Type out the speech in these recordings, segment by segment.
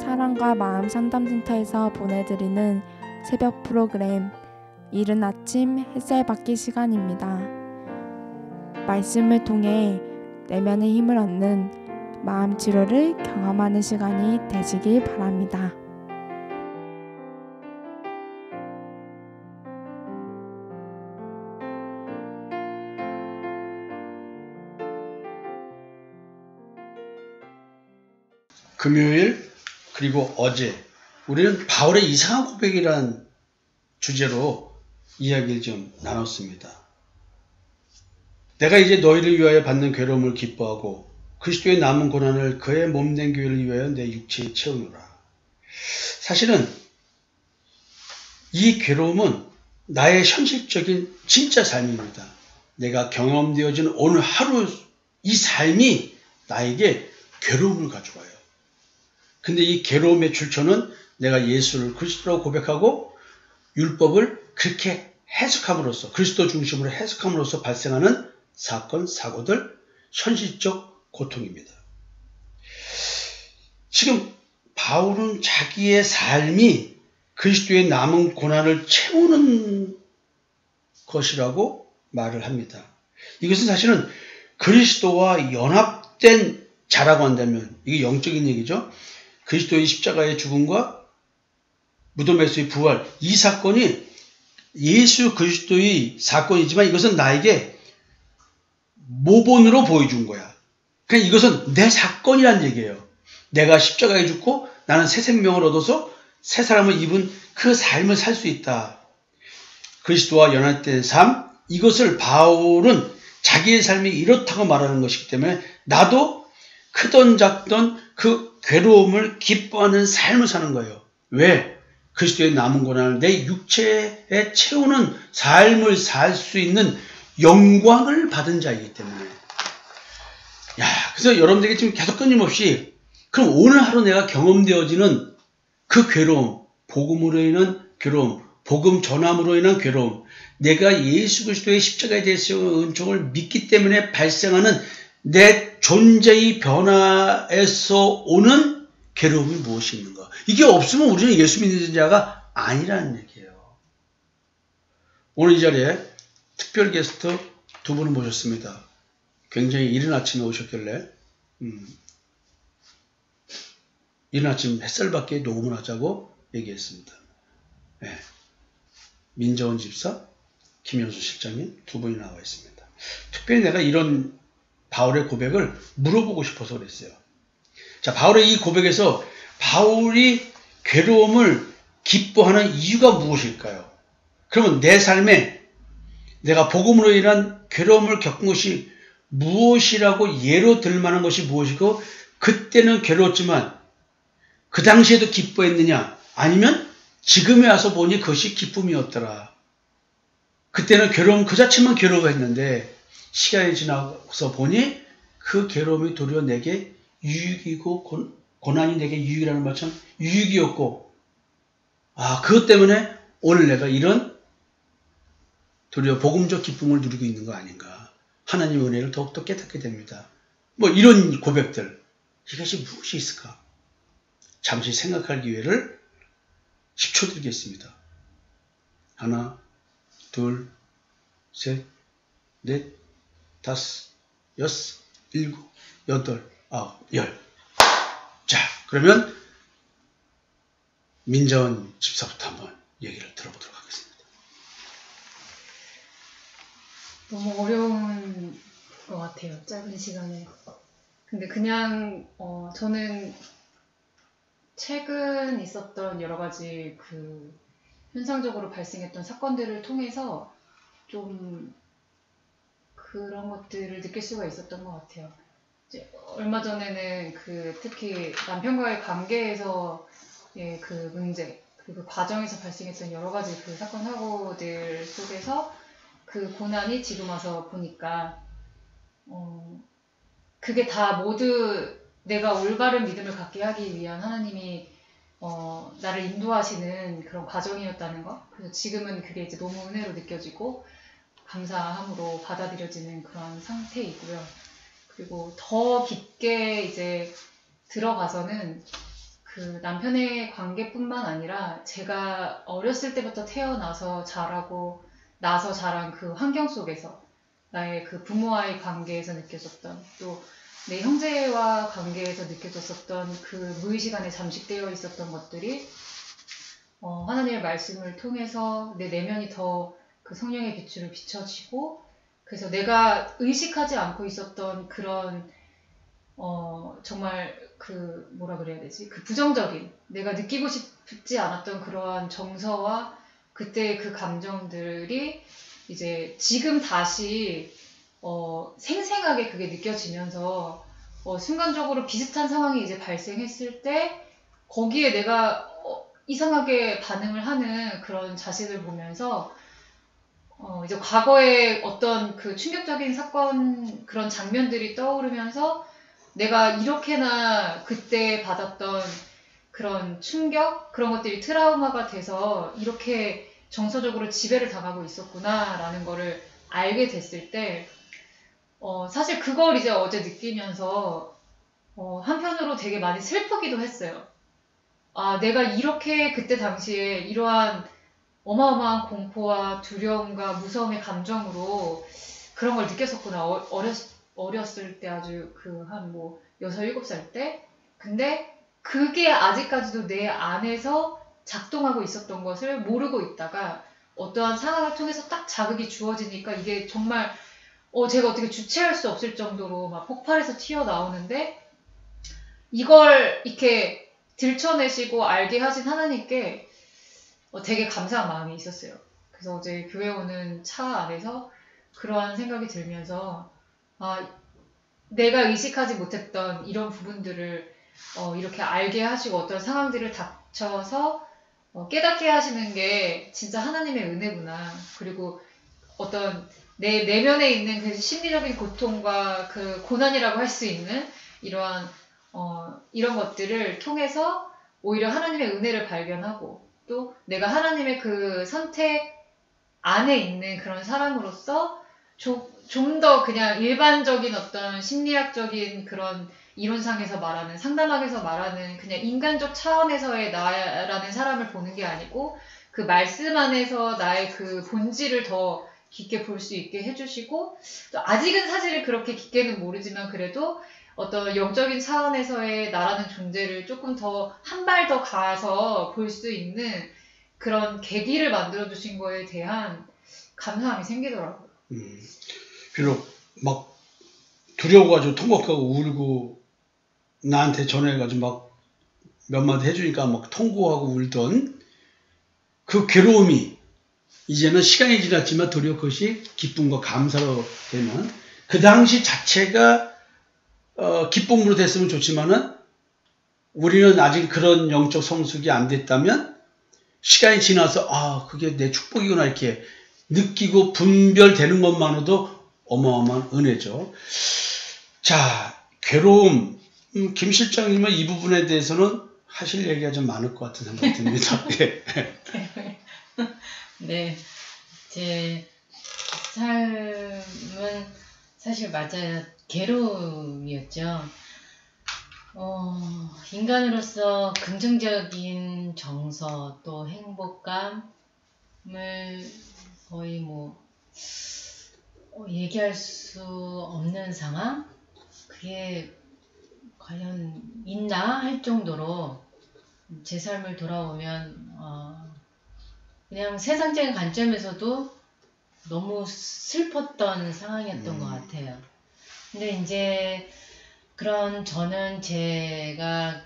사랑과 마음 상담센터에서 보내드리는 새벽 프로그램 이른 아침 햇살 받기 시간입니다. 말씀을 통해 내면의 힘을 얻는 마음 치료를 경험하는 시간이 되시길 바랍니다. 금요일 그리고 어제 우리는 바울의 이상한 고백이라는 주제로 이야기를 좀 나눴습니다. 내가 이제 너희를 위하여 받는 괴로움을 기뻐하고 그리스도의 남은 고난을 그의 몸된 교회를 위하여 내 육체에 채우노라. 사실은 이 괴로움은 나의 현실적인 진짜 삶입니다. 내가 경험되어진 오늘 하루 이 삶이 나에게 괴로움을 가져와요. 근데 이 괴로움의 출처는 내가 예수를 그리스도로 고백하고 율법을 그렇게 해석함으로써 그리스도 중심으로 해석함으로써 발생하는 사건, 사고들, 현실적 고통입니다. 지금 바울은 자기의 삶이 그리스도의 남은 고난을 채우는 것이라고 말을 합니다. 이것은 사실은 그리스도와 연합된 자라고 한다면 이게 영적인 얘기죠. 그리스도의 십자가의 죽음과 무덤에서의 부활, 이 사건이 예수 그리스도의 사건이지만 이것은 나에게 모본으로 보여준 거야. 그러니까 이것은 내 사건이란 얘기예요. 내가 십자가에 죽고 나는 새 생명을 얻어서 새 사람을 입은 그 삶을 살 수 있다. 그리스도와 연합된 삶, 이것을 바울은 자기의 삶이 이렇다고 말하는 것이기 때문에 나도 크던 작던 그 괴로움을 기뻐하는 삶을 사는 거예요. 왜? 그리스도의 남은 고난을 내 육체에 채우는 삶을 살 수 있는 영광을 받은 자이기 때문에. 그래서 여러분들에게 지금 계속 끊임없이 그럼 오늘 하루 내가 경험되어지는 그 괴로움, 복음으로 인한 괴로움, 복음 전함으로 인한 괴로움, 내가 예수 그리스도의 십자가에 대해서 은총을 믿기 때문에 발생하는 내 존재의 변화에서 오는 괴로움이 무엇이 있는가? 이게 없으면 우리는 예수 믿는 자가 아니라는 얘기예요. 오늘 이 자리에 특별 게스트 두 분을 모셨습니다. 굉장히 이른 아침에 오셨길래 이른 아침 햇살 밖에 녹음을 하자고 얘기했습니다. 네. 민정원 집사, 김현수 실장님 두 분이 나와 있습니다. 특별히 내가 이런 바울의 고백을 물어보고 싶어서 그랬어요. 자, 바울의 이 고백에서 바울이 괴로움을 기뻐하는 이유가 무엇일까요? 그러면 내 삶에 내가 복음으로 인한 괴로움을 겪은 것이 무엇이라고 예로 들 만한 것이 무엇이고 그때는 괴로웠지만 그 당시에도 기뻐했느냐 아니면 지금에 와서 보니 그것이 기쁨이었더라. 그때는 괴로움 그 자체만 괴로워했는데 시간이 지나서 보니 그 괴로움이 도리어 내게 유익이고 고난이 내게 유익이라는 말처럼 유익이었고 그것 때문에 오늘 내가 이런 도리어 복음적 기쁨을 누리고 있는 거 아닌가. 하나님의 은혜를 더욱더 깨닫게 됩니다. 이런 고백들 이것이 무엇이 있을까? 잠시 생각할 기회를 10초 드리겠습니다. 하나, 둘, 셋, 넷, 다섯, 여섯, 일곱, 여덟, 아홉, 열. 자, 그러면 민정원 집사부터 한번 얘기를 들어보도록 하겠습니다. 너무 어려운 것 같아요. 짧은 시간에. 근데 그냥 저는 최근 있었던 여러 가지 현상적으로 발생했던 사건들을 통해서 좀 그런 것들을 느낄 수가 있었던 것 같아요. 이제 얼마 전에는 특히 남편과의 관계에서의 그 문제, 그 과정에서 발생했던 여러 가지 사건 사고들 속에서 그 고난이 지금 와서 보니까 그게 다 모두 내가 올바른 믿음을 갖게 하기 위한 하나님이 나를 인도하시는 그런 과정이었다는 거. 그래서 지금은 그게 이제 너무 은혜로 느껴지고 감사함으로 받아들여지는 그런 상태이고요. 그리고 더 깊게 이제 들어가서는 그 남편의 관계뿐만 아니라 제가 어렸을 때부터 태어나서 자라고 나서 자란 그 환경 속에서 나의 그 부모와의 관계에서 느껴졌던 또 내 형제와 관계에서 느껴졌었던 그 무의식 안에 잠식되어 있었던 것들이 하나님의 말씀을 통해서 내 내면이 더 그 성령의 빛으로 비춰지고 그래서 내가 의식하지 않고 있었던 그런 정말 그 뭐라 그래야 되지? 그 부정적인 내가 느끼고 싶지 않았던 그러한 정서와 그때의 그 감정들이 이제 지금 다시 생생하게 그게 느껴지면서 순간적으로 비슷한 상황이 이제 발생했을 때 거기에 내가 이상하게 반응을 하는 그런 자신을 보면서 이제 과거의 어떤 그 충격적인 사건 그런 장면들이 떠오르면서 내가 이렇게나 그때 받았던 그런 충격 그런 것들이 트라우마가 돼서 이렇게 정서적으로 지배를 당하고 있었구나라는 거를 알게 됐을 때 사실 그걸 이제 어제 느끼면서 한편으로 되게 많이 슬프기도 했어요. 아, 내가 이렇게 그때 당시에 이러한 어마어마한 공포와 두려움과 무서움의 감정으로 그런 걸 느꼈었구나. 어렸을 때 아주 한 6, 7살 때. 근데 그게 아직까지도 내 안에서 작동하고 있었던 것을 모르고 있다가 어떠한 상황을 통해서 딱 자극이 주어지니까 이게 정말 제가 어떻게 주체할 수 없을 정도로 막 폭발해서 튀어나오는데 이걸 이렇게 들춰내시고 알게 하신 하나님께 되게 감사한 마음이 있었어요. 그래서 어제 교회 오는 차 안에서 그러한 생각이 들면서 내가 의식하지 못했던 이런 부분들을 이렇게 알게 하시고 어떤 상황들을 닥쳐서 깨닫게 하시는 게 진짜 하나님의 은혜구나. 그리고 어떤 내 내면에 있는 그 심리적인 고통과 그 고난이라고 할 수 있는 이러한 이런 것들을 통해서 오히려 하나님의 은혜를 발견하고 또 내가 하나님의 그 선택 안에 있는 그런 사람으로서 좀 더 그냥 일반적인 어떤 심리학적인 그런 이론상에서 말하는 상담학에서 말하는 그냥 인간적 차원에서의 나라는 사람을 보는 게 아니고 그 말씀 안에서 나의 그 본질을 더 깊게 볼 수 있게 해주시고 또 아직은 사실 그렇게 깊게는 모르지만 그래도 어떤 영적인 차원에서의 나라는 존재를 조금 더 한 발 더 가서 볼 수 있는 그런 계기를 만들어주신 거에 대한 감사함이 생기더라고요. 비록 막 두려워가지고 통곡하고 울고 나한테 전화해가지고 막 몇 마디 해주니까 막 통곡하고 울던 그 괴로움이 이제는 시간이 지났지만 도리어 그것이 기쁨과 감사로 되면 그 당시 자체가 기쁨으로 됐으면 좋지만은 우리는 아직 그런 영적 성숙이 안 됐다면 시간이 지나서 그게 내 축복이구나 이렇게 느끼고 분별되는 것만으로도 어마어마한 은혜죠. 자, 괴로움. 김 실장님은 이 부분에 대해서는 하실 얘기가 좀 많을 것 같은 생각이 듭니다. 네, 제 삶은 사실 맞아요. 괴로움이었죠. 인간으로서 긍정적인 정서 또 행복감을 거의 얘기할 수 없는 상황? 그게 과연 있나 할 정도로 제 삶을 돌아보면 그냥 세상적인 관점에서도 너무 슬펐던 상황이었던 것 같아요. 근데 이제 저는 제가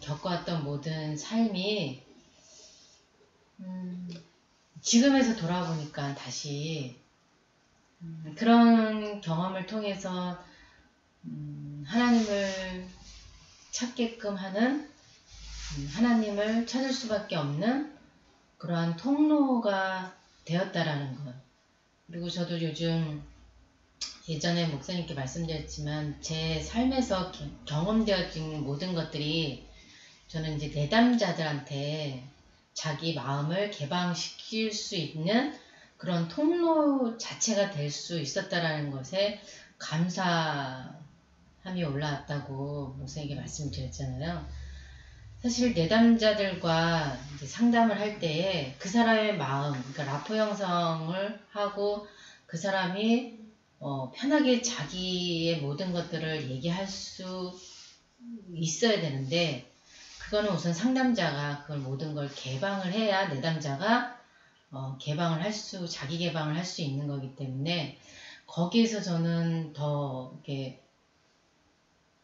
겪어왔던 모든 삶이 지금에서 돌아보니까 다시 그런 경험을 통해서 하나님을 찾게끔 하는 하나님을 찾을 수밖에 없는 그러한 통로가 되었다라는 것. 그리고 저도 요즘 예전에 목사님께 말씀드렸지만 제 삶에서 경험되어진 모든 것들이 저는 이제 내담자들한테 자기 마음을 개방시킬 수 있는 그런 통로 자체가 될 수 있었다라는 것에 감사함이 올라왔다고 목사님께 말씀드렸잖아요. 사실 내담자들과 이제 상담을 할 때에 그 사람의 마음, 그러니까 라포 형성을 하고 그 사람이 편하게 자기의 모든 것들을 얘기할 수 있어야 되는데, 그거는 우선 상담자가 그걸 모든 걸 개방을 해야 내담자가 자기 개방을 할 수 있는 거기 때문에, 거기에서 저는 더 이렇게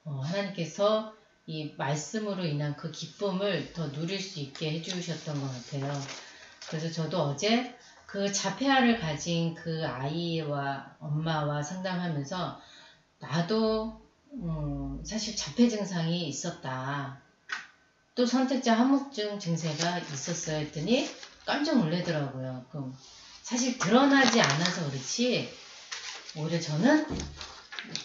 하나님께서 이 말씀으로 인한 그 기쁨을 더 누릴 수 있게 해주셨던 것 같아요. 그래서 저도 어제 그 자폐아를 가진 그 아이와 엄마와 상담하면서 나도 사실 자폐 증상이 있었다. 또 선택자 함목증 증세가 있었어요 했더니 깜짝 놀라더라고요. 그럼 사실 드러나지 않아서 그렇지, 오히려 저는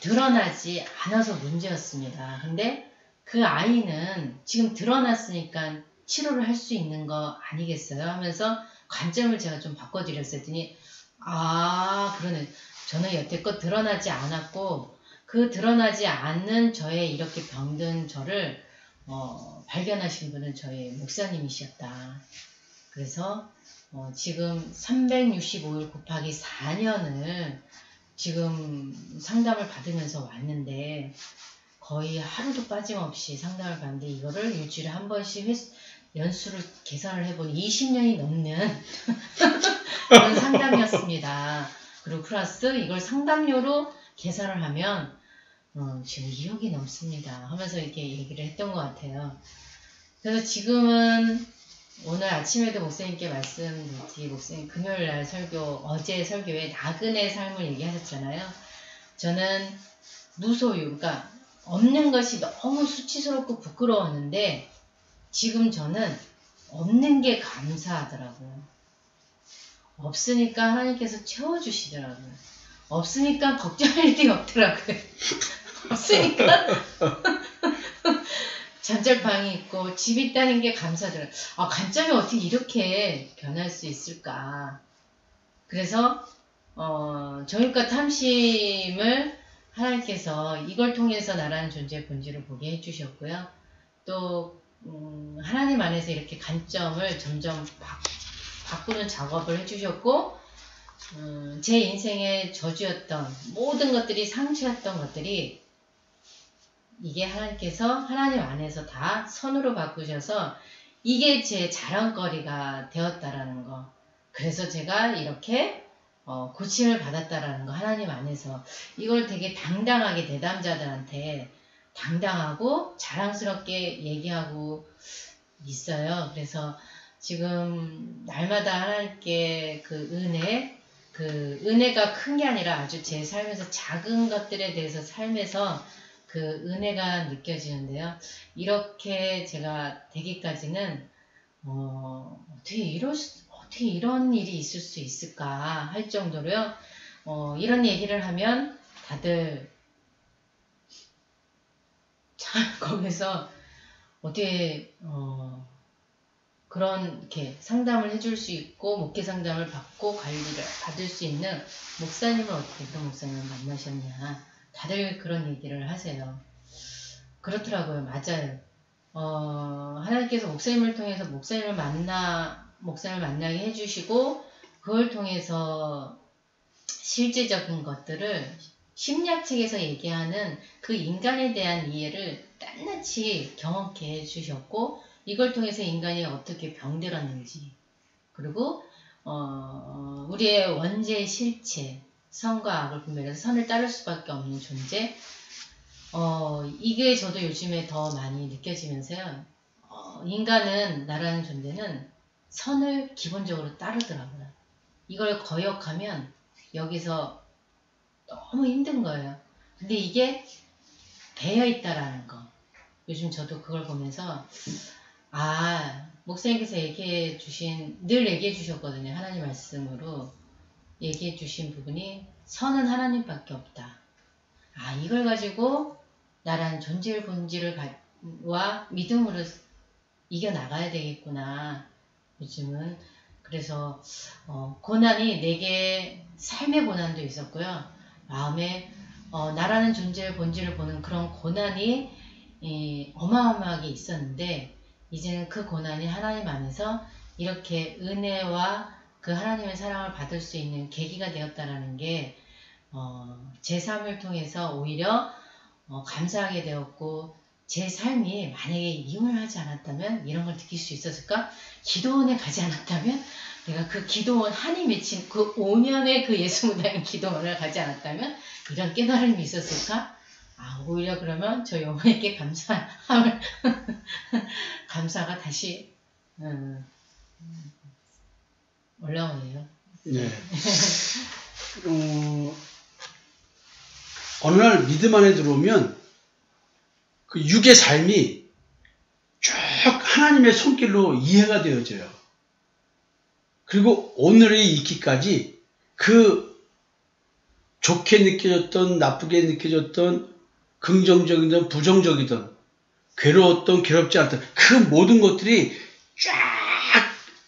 드러나지 않아서 문제였습니다. 근데 그 아이는 지금 드러났으니까 치료를 할 수 있는 거 아니겠어요? 하면서 관점을 제가 좀 바꿔드렸어요. 했더니 그러네. 저는 여태껏 드러나지 않았고 그 드러나지 않는 저의 이렇게 병든 저를 발견하신 분은 저희 목사님이셨다. 그래서 지금 365일 곱하기 4년을 지금 상담을 받으면서 왔는데, 거의 하루도 빠짐없이 상담을 받는데, 이거를 일주일에 한 번씩 연수를 계산을 해보니 20년이 넘는 그런 상담이었습니다. 그리고 플러스 이걸 상담료로 계산을 하면 지금 2억이 넘습니다 하면서 이렇게 얘기를 했던 것 같아요. 그래서 지금은 오늘 아침에도 목사님께 말씀드렸지, 목사님 금요일날 어제 설교에 나그네 삶을 얘기하셨잖아요. 저는 무소유, 그러니까 없는 것이 너무 수치스럽고 부끄러웠는데, 지금 저는 없는 게 감사하더라고요. 없으니까 하나님께서 채워주시더라고요. 없으니까 걱정할 일이 없더라고요. 없으니까 잔절방이 있고 집 있다는 게 감사더라고요. 관점이 어떻게 이렇게 변할 수 있을까. 그래서 정육과 탐심을 하나님께서 이걸 통해서 나라는 존재의 본질을 보게 해주셨고요. 또 하나님 안에서 이렇게 관점을 점점 바꾸는 작업을 해주셨고, 제 인생의 저주였던 모든 것들이, 상처였던 것들이 이게 하나님께서 하나님 안에서 다 선으로 바꾸셔서 이게 제 자랑거리가 되었다라는 거. 그래서 제가 이렇게 고침을 받았다라는 거, 하나님 안에서. 이걸 되게 당당하게 내담자들한테 당당하고 자랑스럽게 얘기하고 있어요. 그래서 지금 날마다 하나님께 그 은혜가 큰 게 아니라 아주 제 삶에서 작은 것들에 대해서 삶에서 그 은혜가 느껴지는데요. 이렇게 제가 되기까지는 어떻게 이런 일이 있을 수 있을까 할 정도로요. 이런 얘기를 하면 다들 참 거기서 어떻게 그런 이렇게 상담을 해줄 수 있고 목회 상담을 받고 관리를 받을 수 있는 목사님을 어떻게 그런 목사님을 만나셨냐, 다들 그런 얘기를 하세요. 그렇더라고요. 맞아요. 하나님께서 목사님을 통해서 목사님을 만나게 해주시고, 그걸 통해서 실제적인 것들을 심리학책에서 얘기하는 그 인간에 대한 이해를 낱낱이 경험케 해주셨고, 이걸 통해서 인간이 어떻게 병들었는지, 그리고 우리의 원죄의 실체, 선과 악을 분별해서 선을 따를 수밖에 없는 존재, 이게 저도 요즘에 더 많이 느껴지면서요. 인간은, 나라는 존재는 선을 기본적으로 따르더라고요. 이걸 거역하면 여기서 너무 힘든 거예요. 근데 이게 배어 있다라는 거. 요즘 저도 그걸 보면서 목사님께서 늘 얘기해 주셨거든요. 하나님 말씀으로 얘기해 주신 부분이 선은 하나님밖에 없다. 이걸 가지고 나라는 존재의 본질을 와 믿음으로 이겨나가야 되겠구나. 요즘은. 그래서 고난이 내게 삶의 고난도 있었고요. 마음에 나라는 존재의 본질을 보는 그런 고난이 어마어마하게 있었는데, 이제는 그 고난이 하나님 안에서 이렇게 은혜와 그 하나님의 사랑을 받을 수 있는 계기가 되었다라는 게 제 삶을 통해서 오히려 감사하게 되었고, 제 삶이 만약에 이혼을 하지 않았다면 이런 걸 느낄 수 있었을까? 기도원에 가지 않았다면, 내가 그 기도원 한이 맺힌 그 5년의 그 예수무당의 기도원을 가지 않았다면 이런 깨달음이 있었을까? 오히려 그러면 저희 어머니께 감사함을 감사가 다시 올라오네요. 네. 어느 날 믿음 안에 들어오면 그 육의 삶이 쭉 하나님의 손길로 이해가 되어져요. 그리고 오늘이 있기까지 그 좋게 느껴졌던, 나쁘게 느껴졌던, 긍정적이든 부정적이든, 괴로웠던, 괴롭지 않던 그 모든 것들이 쫙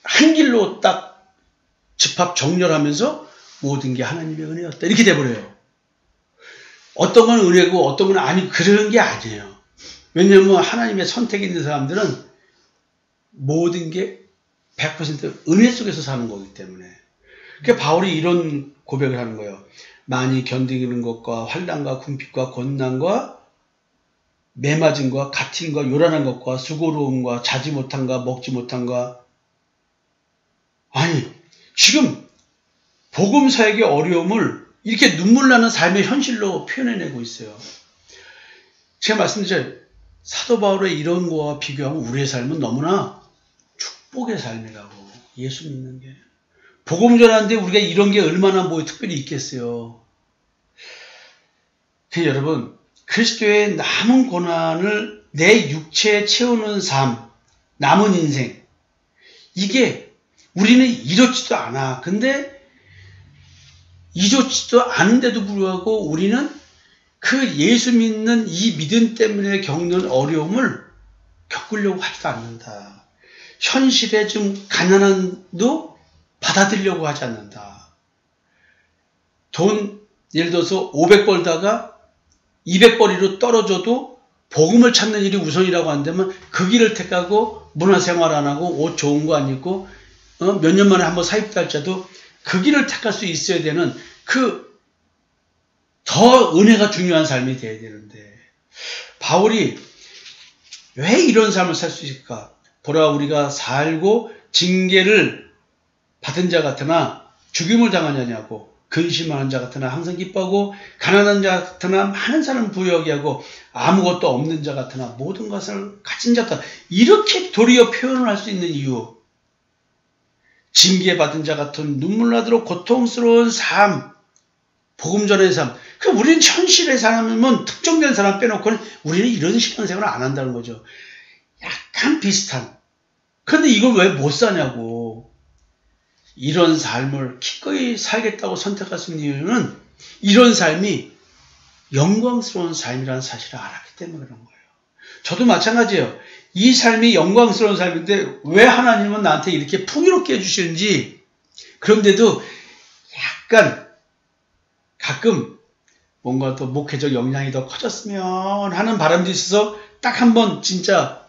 한 길로 딱 집합 정렬하면서 모든 게 하나님의 은혜였다, 이렇게 돼버려요. 어떤 건 은혜고 어떤 건 아니, 그런 게 아니에요. 왜냐하면 하나님의 선택이 있는 사람들은 모든 게 100% 은혜 속에서 사는 거기 때문에. 그러니까 바울이 이런 고백을 하는 거예요. 많이 견디는 것과 환난과 궁핍과 권난과 매맞음과 갇힘과 요란한 것과 수고로움과 자지 못함과 먹지 못함과, 아니 지금 복음사역의 어려움을 이렇게 눈물 나는 삶의 현실로 표현해내고 있어요. 제가 말씀드렸죠. 사도 바울의 이런 거와 비교하면 우리의 삶은 너무나 축복의 삶이라고. 예수 믿는 게. 복음 전하는데 우리가 이런 게 얼마나 뭐 특별히 있겠어요. 여러분, 그리스도의 남은 고난을 내 육체에 채우는 삶, 남은 인생, 이게 우리는 이렇지도 않아. 근데 이렇지도 않은데도 불구하고 우리는 그 예수 믿는 이 믿음 때문에 겪는 어려움을 겪으려고 하지도 않는다. 현실에 좀 가난한도 받아들이려고 하지 않는다. 돈 예를 들어서 500 벌다가 200벌이로 떨어져도 복음을 찾는 일이 우선이라고 한다면 그 길을 택하고 문화생활 안 하고 옷 좋은 거 안 입고 몇 년 만에 한번 사입할자도 그 길을 택할 수 있어야 되는 더 은혜가 중요한 삶이 돼야 되는데, 바울이 왜 이런 삶을 살 수 있을까? 보라, 우리가 살고 징계를 받은 자 같으나 죽임을 당하냐냐고, 근심하는 자 같으나 항상 기뻐하고, 가난한 자 같으나 많은 사람을 부유하게 하고, 아무것도 없는 자 같으나 모든 것을 가진 자 같다. 이렇게 도리어 표현을 할 수 있는 이유, 징계받은 자 같은 눈물 나도록 고통스러운 삶, 복음 전의 삶. 우리는 현실의 삶은 특정된 사람 빼놓고는 우리는 이런 신앙생활을 안 한다는 거죠. 약간 비슷한. 그런데 이걸 왜 못 사냐고. 이런 삶을 기꺼이 살겠다고 선택할 수 있는 이유는 이런 삶이 영광스러운 삶이라는 사실을 알았기 때문에 그런 거예요. 저도 마찬가지예요. 이 삶이 영광스러운 삶인데 왜 하나님은 나한테 이렇게 풍요롭게 해주시는지, 그런데도 약간 가끔 뭔가 더 목회적 역량이 더 커졌으면 하는 바람도 있어서 딱 한번 진짜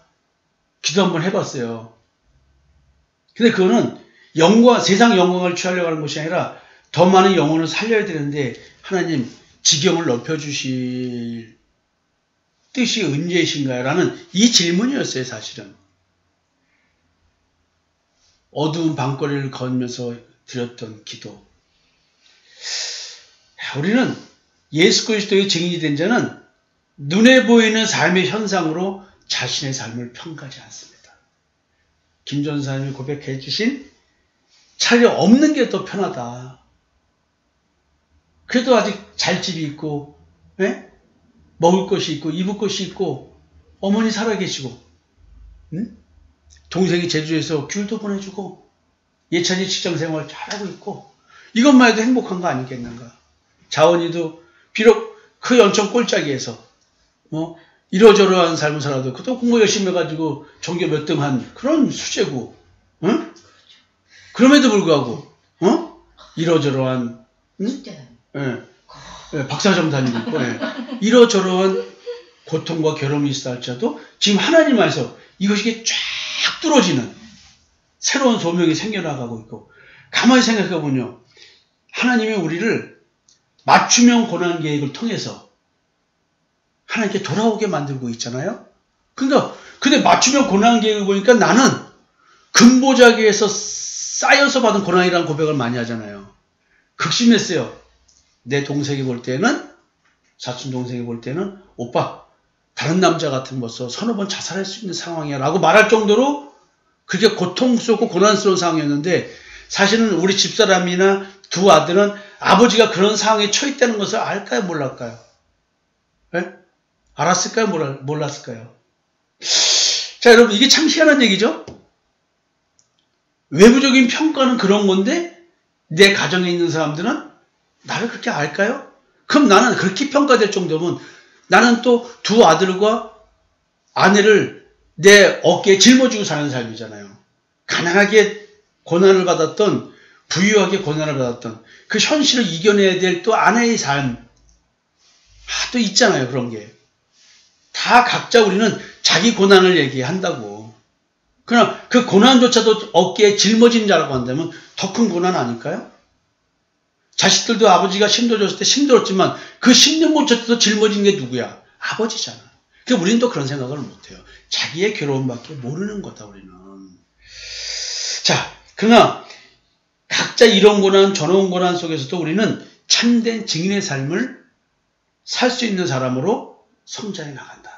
기도 한번 해봤어요. 근데 그거는 세상 영광을 취하려고 하는 것이 아니라 더 많은 영혼을 살려야 되는데 하나님 지경을 넓혀주실 뜻이 언제이신가요? 라는 이 질문이었어요, 사실은. 어두운 밤거리를 걸으면서 드렸던 기도. 우리는 예수 그리스도의 증인이 된 자는 눈에 보이는 삶의 현상으로 자신의 삶을 평가하지 않습니다. 김 전사님이 고백해 주신 차라리 없는 게 더 편하다. 그래도 아직 잘 집이 있고, 먹을 것이 있고, 입을 것이 있고, 어머니 살아계시고, 동생이 제주에서 귤도 보내주고, 예찬이 직장생활 잘하고 있고, 이것만 해도 행복한 거 아니겠는가. 자원이도 비록 그 연천 꼴짜기에서 이러저러한 삶을 살아도 그것도 공부 열심히 해가지고 전교 몇 등 한 그런 수재고, 그럼에도 불구하고 이러저러한 박사점 다니고 있고, 이러저러한 고통과 괴로움이 있어 할지라도 지금 하나님 안에서 이것이 쫙 뚫어지는 새로운 소명이 생겨나가고 있고, 가만히 생각해보면요, 하나님이 우리를 맞춤형 고난 계획을 통해서 하나님께 돌아오게 만들고 있잖아요. 근데 맞춤형 고난 계획을 보니까 나는 근보자기에서 쌓여서 받은 고난이라는 고백을 많이 하잖아요. 극심했어요. 내 동생이 볼 때는, 사촌 동생이 볼 때는, 오빠 다른 남자 같은 벌써 서너 번 자살할 수 있는 상황이야 라고 말할 정도로 그게 고통스럽고 고난스러운 상황이었는데, 사실은 우리 집사람이나 두 아들은 아버지가 그런 상황에 처했다는 것을 알까요? 몰랄까요? 네? 알았을까요? 몰랐을까요? 자, 여러분, 이게 참 희한한 얘기죠? 외부적인 평가는 그런 건데 내 가정에 있는 사람들은 나를 그렇게 알까요? 그럼 나는 그렇게 평가될 정도면 나는 또 두 아들과 아내를 내 어깨에 짊어지고 사는 삶이잖아요. 가난하게 고난을 받았던, 부유하게 고난을 받았던 그 현실을 이겨내야 될 또 아내의 삶, 또 있잖아요. 그런 게 다 각자 우리는 자기 고난을 얘기한다고. 그러나 그 고난조차도 어깨에 짊어진 자라고 한다면 더 큰 고난 아닐까요? 자식들도 아버지가 힘들어졌을 때 힘들었지만 그 힘든 곳조차도 짊어진 게 누구야? 아버지잖아. 그러니까 우리는 또 그런 생각을 못해요. 자기의 괴로움밖에 모르는 거다, 우리는. 자, 그러나 각자 이런 고난 저런 고난 속에서도 우리는 참된 증인의 삶을 살 수 있는 사람으로 성장해 나간다.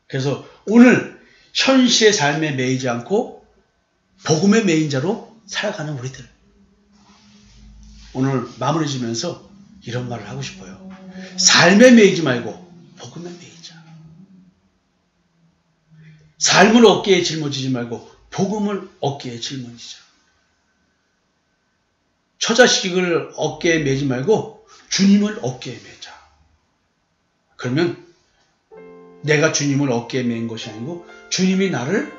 그래서 오늘 현실의 삶에 매이지 않고 복음의 매인 자로 살아가는 우리들, 오늘 마무리 지면서 이런 말을 하고 싶어요. 삶에 매이지 말고 복음에 매이자. 삶을 어깨에 짊어지지 말고 복음을 어깨에 짊어지자. 처자식을 어깨에 매지 말고 주님을 어깨에 매자. 그러면 내가 주님을 어깨에 맨 것이 아니고 주님이 나를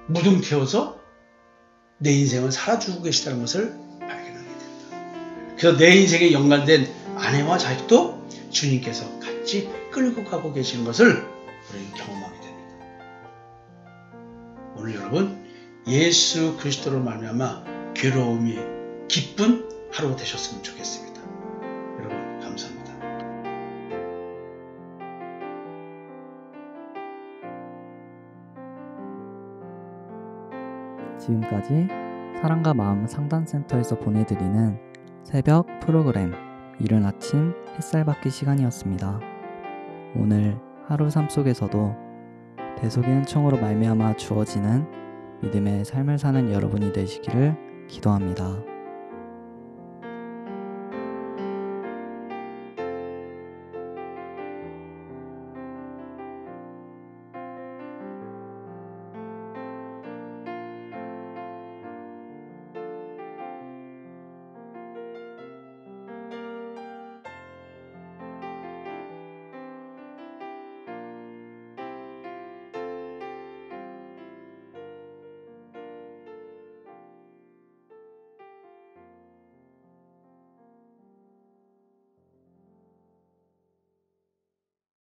무등 태워서 내 인생을 살아주고 계시다는 것을 발견하게 된다. 그래서 내 인생에 연관된 아내와 자식도 주님께서 같이 끌고 가고 계시는 것을 우리는 경험하게 됩니다. 오늘 여러분, 예수 그리스도로 말미암아 괴로움이 기쁜 하루 되셨으면 좋겠습니다. 여러분, 감사합니다. 지금까지 사랑과 마음 상담센터에서 보내드리는 새벽 프로그램 이른 아침 햇살 받기 시간이었습니다. 오늘 하루 삶 속에서도 대속의 은총으로 말미암아 주어지는 믿음의 삶을 사는 여러분이 되시기를 기도합니다.